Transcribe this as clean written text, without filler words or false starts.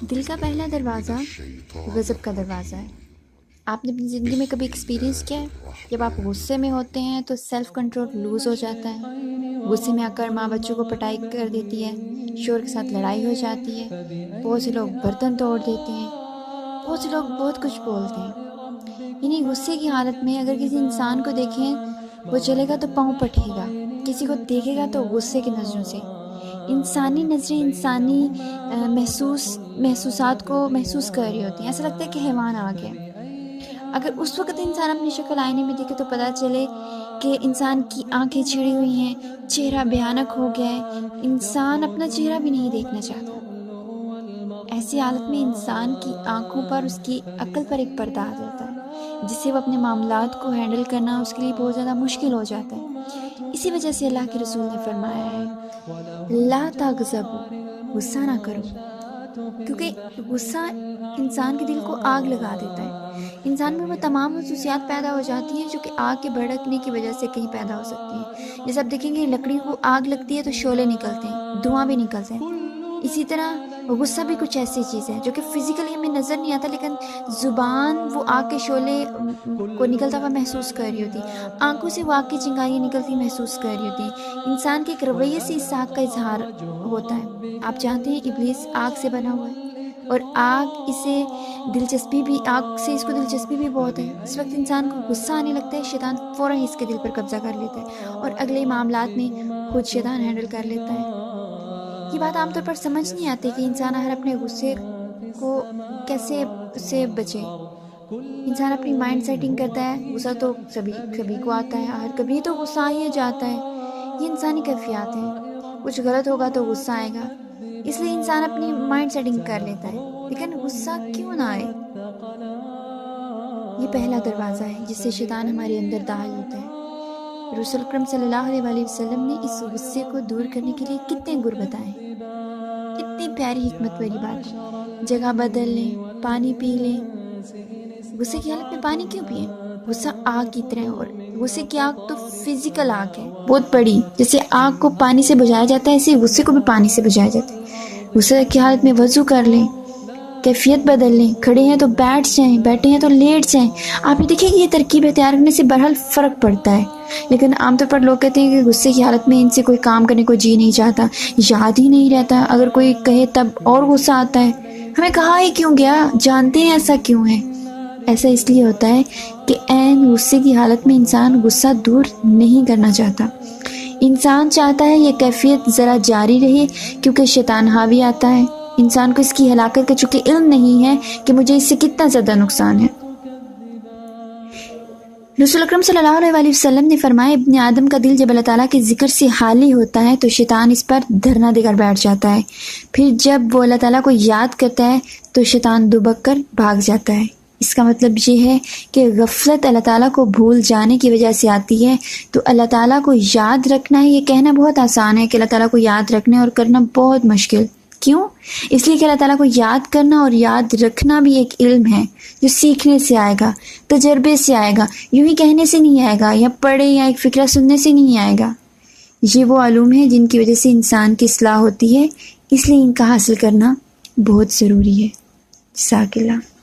دل کا پہلا دروازہ غضب کا دروازہ ہے۔ آپ نے اپنی زندگی میں کبھی ایکسپیرینس کیا ہے؟ جب آپ غصے میں ہوتے ہیں تو سیلف کنٹرول لوز ہو جاتا ہے۔ غصے میں آ کر ماں بچوں کو پٹائی کر دیتی ہے، شوہر کے ساتھ لڑائی ہو جاتی ہے، بہت سے لوگ برتن توڑ دیتے ہیں، بہت سے لوگ بہت کچھ بولتے ہیں۔ یعنی غصے کی حالت میں اگر کسی انسان کو دیکھیں وہ چلے گا تو پاؤں پٹے گا، کسی کو دیکھے گا تو غصے کی نظروں سے۔ انسانی نظریں انسانی محسوسات کو محسوس کر رہی ہوتی ہیں، ایسا لگتا ہے کہ حیوان آ گیا۔ اگر اس وقت انسان اپنی شکل آئینے میں دیکھے تو پتہ چلے کہ انسان کی آنکھیں چھڑی ہوئی ہیں، چہرہ بھیانک ہو گیا ہے، انسان اپنا چہرہ بھی نہیں دیکھنا چاہتا۔ ایسی حالت میں انسان کی آنکھوں پر، اس کی عقل پر ایک پردہ آ جاتا ہے، جس سے وہ اپنے معاملات کو ہینڈل کرنا اس کے لیے بہت زیادہ مشکل ہو جاتا ہے۔ اسی وجہ سے اللہ کے رسول نے فرمایا ہے لا تغضبوا، غصہ نہ کرو، کیونکہ غصہ انسان کے دل کو آگ لگا دیتا ہے۔ انسان میں وہ تمام خصوصیات پیدا ہو جاتی ہیں جو کہ آگ کے بھڑکنے کی وجہ سے کہیں پیدا ہو سکتی ہیں۔ جیسے آپ دیکھیں گے لکڑی کو آگ لگتی ہے تو شعلے نکلتے ہیں، دھواں بھی نکلتے ہیں۔ اسی طرح غصہ بھی کچھ ایسی چیز ہے جو کہ فزیکلی ہمیں نظر نہیں آتا، لیکن زبان وہ آگ کے شعلے کو نکلتا ہوا محسوس کر رہی ہوتی، آنکھوں سے وہ آگ کی چنگاریاں نکلتی محسوس کر رہی ہوتی۔ انسان کے ایک رویے سے اس آگ کا اظہار ہوتا ہے۔ آپ جانتے ہیں ابلیس آگ سے بنا ہوا ہے، اور آگ سے اس کو دلچسپی بھی بہت ہے۔ اس وقت انسان کو غصہ آنے لگتا ہے، شیطان فوراً اس کے دل پر قبضہ کر لیتا ہے اور اگلے معاملات میں خود شیطان ہینڈل کر لیتا ہے۔ یہ بات عام طور پر سمجھ نہیں آتی کہ انسان ہر اپنے غصے کو کیسے اس سے بچے۔ انسان اپنی مائنڈ سیٹنگ کرتا ہے، غصہ تو سبھی کو آتا ہے، ہر کبھی تو غصہ آ ہی جاتا ہے۔ یہ انسانی کیفیات ہیں، کچھ غلط ہوگا تو غصہ آئے گا، اس لیے انسان اپنی مائنڈ سیٹنگ کر لیتا ہے۔ لیکن غصہ کیوں نہ آئے؟ یہ پہلا دروازہ ہے جس سے شیطان ہمارے اندر داخل ہوتا ہے۔ رسول اکرم صلی اللہ علیہ وسلم نے اس غصے کو دور کرنے کے لیے کتنے گر بتائے، کتنی پیاری حکمت والی بات ہے۔ جگہ بدل لیں، پانی پی لیں۔ غصے کی حالت میں پانی کیوں پئیں؟ غصہ آگ کی طرح ہے، اور غصے کی آگ تو فزیکل آگ ہے، بہت بڑی۔ جیسے آگ کو پانی سے بجھایا جاتا ہے، اسی غصے کو بھی پانی سے بجھایا جاتا ہے۔ غصے کی حالت میں وضو کر لیں، کیفیت بدل لیں، کھڑے ہیں تو بیٹھ جائیں، بیٹھے ہیں تو لیٹ جائیں۔ آپ یہ دیکھیں کہ یہ ترکیب اختیار کرنے سے بہرحال فرق پڑتا ہے، لیکن عام طور پر لوگ کہتے ہیں کہ غصے کی حالت میں ان سے کوئی کام کرنے کو جی نہیں چاہتا، یاد ہی نہیں رہتا، اگر کوئی کہے تب اور غصہ آتا ہے۔ ہمیں کہا ہی کیوں گیا؟ جانتے ہیں ایسا کیوں ہے؟ ایسا اس لیے ہوتا ہے کہ عین غصے کی حالت میں انسان غصہ دور نہیں کرنا چاہتا۔ انسان چاہتا ہے یہ کیفیت ذرا جاری رہے، کیونکہ شیطان حاوی آتا ہے۔ انسان کو اس کی ہلاکت کا چونکہ علم نہیں ہے کہ مجھے اس سے کتنا زیادہ نقصان ہے۔ رسول اکرم صلی اللہ علیہ وسلم نے فرمایا ابن آدم کا دل جب اللہ تعالیٰ کے ذکر سے خالی ہوتا ہے تو شیطان اس پر دھرنا دے کر بیٹھ جاتا ہے، پھر جب وہ اللہ تعالیٰ کو یاد کرتا ہے تو شیطان دبک کر بھاگ جاتا ہے۔ اس کا مطلب یہ ہے کہ غفلت اللہ تعالیٰ کو بھول جانے کی وجہ سے آتی ہے، تو اللہ تعالیٰ کو یاد رکھنا ہے، یہ کہنا بہت آسان ہے کہ اللہ تعالیٰ کو یاد رکھنا اور کرنا بہت مشکل۔ کیوں؟ اس لیے کہ اللہ تعالیٰ کو یاد کرنا اور یاد رکھنا بھی ایک علم ہے جو سیکھنے سے آئے گا، تجربے سے آئے گا، یوں ہی کہنے سے نہیں آئے گا، یا پڑھے یا ایک فکرہ سننے سے نہیں آئے گا۔ یہ وہ علوم ہیں جن کی وجہ سے انسان کی اصلاح ہوتی ہے، اس لیے ان کا حاصل کرنا بہت ضروری ہے۔ جزاک اللہ۔